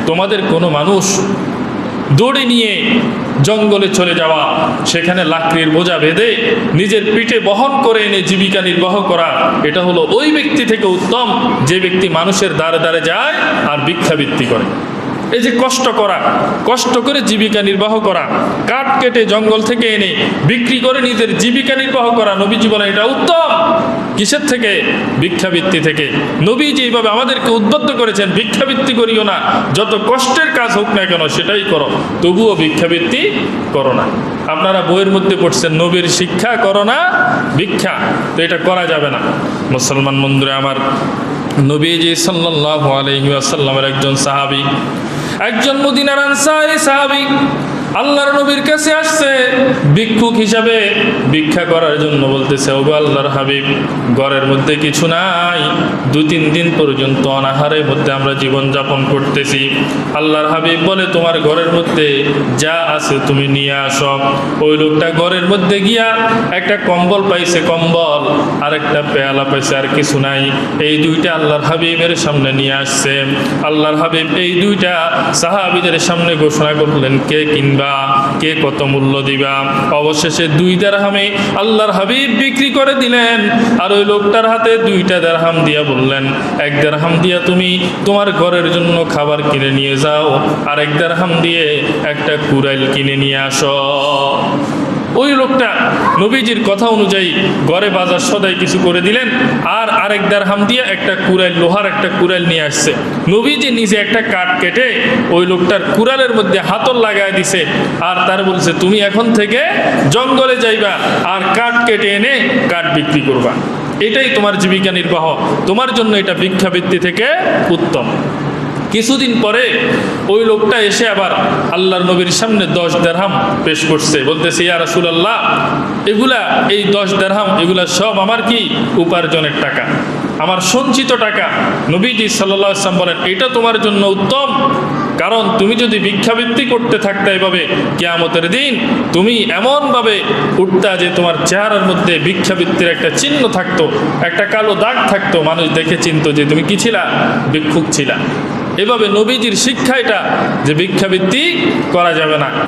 তোমাদের কোনো মানুষ দড়ি নিয়ে জঙ্গলে চলে যাওয়া, সেখানে লাকড়ির বোঝা বেঁধে নিজের পিঠে বহন করে এনে জীবিকা নির্বাহ করা, এটা হলো ওই ব্যক্তি থেকে উত্তম যে ব্যক্তি মানুষের দ্বারে দ্বারে যায় আর ভিক্ষাবৃত্তি করে। এই যে কষ্ট করে জীবিকা নির্বাহ করা, কাঠ কেটে জঙ্গল থেকে এনে বিক্রি করে নিজের জীবিকা নির্বাহ করা, নবীজি বলেন এটা উত্তম। কিসের থেকে? ভিক্ষাবৃত্তি থেকে। নবীজি এইভাবে আমাদেরকে উদ্বুদ্ধ করেছেন, ভিক্ষাবৃত্তি করিও না, যত কষ্টের কাজ হোক না কেন সেটাই করো, তবুও ভিক্ষাবৃত্তি করো না। আপনারা বইয়ের মধ্যে পড়ছেন নবীর শিক্ষা করো না ভিক্ষা, তো এটা করা যাবে না। মুসলমান বন্ধুরা আমার, নবীজি সাল্লাল্লাহু আলাইহি ওয়াসাল্লামের একজন সাহাবী, একজন মদিনার আনসারী সাহাবী আল্লাহর নবীর কাছে আসছে ভিক্ষুক হিসাবে ভিক্ষা করার জন্য। বলতেছে, ওগো আল্লাহর হাবিব, ঘরের মধ্যে কিছু নাই, 2-3 দিন পর্যন্ত অনাহারের মধ্যে আমরা জীবন যাপন করতেছি। আল্লাহর হাবিব বলে, তোমার ঘরের মধ্যে যা আছে তুমি নিয়ে আসো। ওই লোকটা ঘরের মধ্যে গিয়া একটা কম্বল পাইছে, কম্বল, আর একটা পেয়ালা পাইছে, আর কিছু নাই। এই দুইটা আল্লাহর হাবিবের সামনে নিয়ে আসছে। আল্লাহর হাবিব এই দুইটা সাহাবীদের সামনে ঘোষণা করলেন, কে কিনবা, কে কত মূল্য দিবা। অবশেষে 2 দিরহামে আল্লাহর হাবিব বিক্রি করে দিলেন। আর ওই লোকটার হাতে 2টা দিরহাম দিয়া বললেন, 1 দিরহাম দিয়া তুমি তোমার ঘরের জন্য খাবার কিনে নিয়ে যাও, আর 1 দিরহাম দিয়ে একটা কুড়াইল কিনে নিয়ে আসো। ওই লোকটা নবীজির কথা অনুযায়ী ঘরে বাজার সদাই কিছু করে দিলেন, আর আরেক দিরহাম দিয়ে একটা কুড়াইল, লোহার একটা কুড়াইল নিয়ে আসছে। নবীজি নিজে একটা কাঠ কেটে ওই লোকটার কুড়ালের মধ্যে হাতল লাগায় দিছে, আর তার বলছে, তুমি এখন থেকে জঙ্গলে যাইবা আর কাঠ কেটে এনে কাঠ বিক্রি করবা, এটাই তোমার জীবিকা নির্বাহ, তোমার জন্য এটা ভিক্ষাবৃত্তি থেকে উত্তম। কিছুদিন পরে ওই লোকটা এসে আবার আল্লাহর নবীর সামনে 10 দিরহাম পেশ করছে। বলতেছে, ইয়া রাসূলুল্লাহ, এগুলা এই 10 দিরহাম এগুলা সব আমার কি উপার্জনের টাকা, আমার সঞ্চিত টাকা। নবীজি সাল্লাল্লাহু আলাইহি ওয়াসাল্লাম বলেন, এটা তোমার জন্য উত্তম, কারণ তুমি যদি ভিক্ষাবৃত্তি করতে থাকতে এভাবে, কিয়ামতের দিন তুমি এমনভাবে উঠতা যে তোমার চেহারার মধ্যে ভিক্ষাবৃত্তির একটা চিহ্ন থাকতো, একটা কালো দাগ থাকতো, মানুষ দেখে চিনতো যে তুমি কি ছিলা, ভিক্ষুক ছিলা। এভাবে নবীজির শিক্ষা এটা যে ভিক্ষাবৃত্তি করা যাবে না।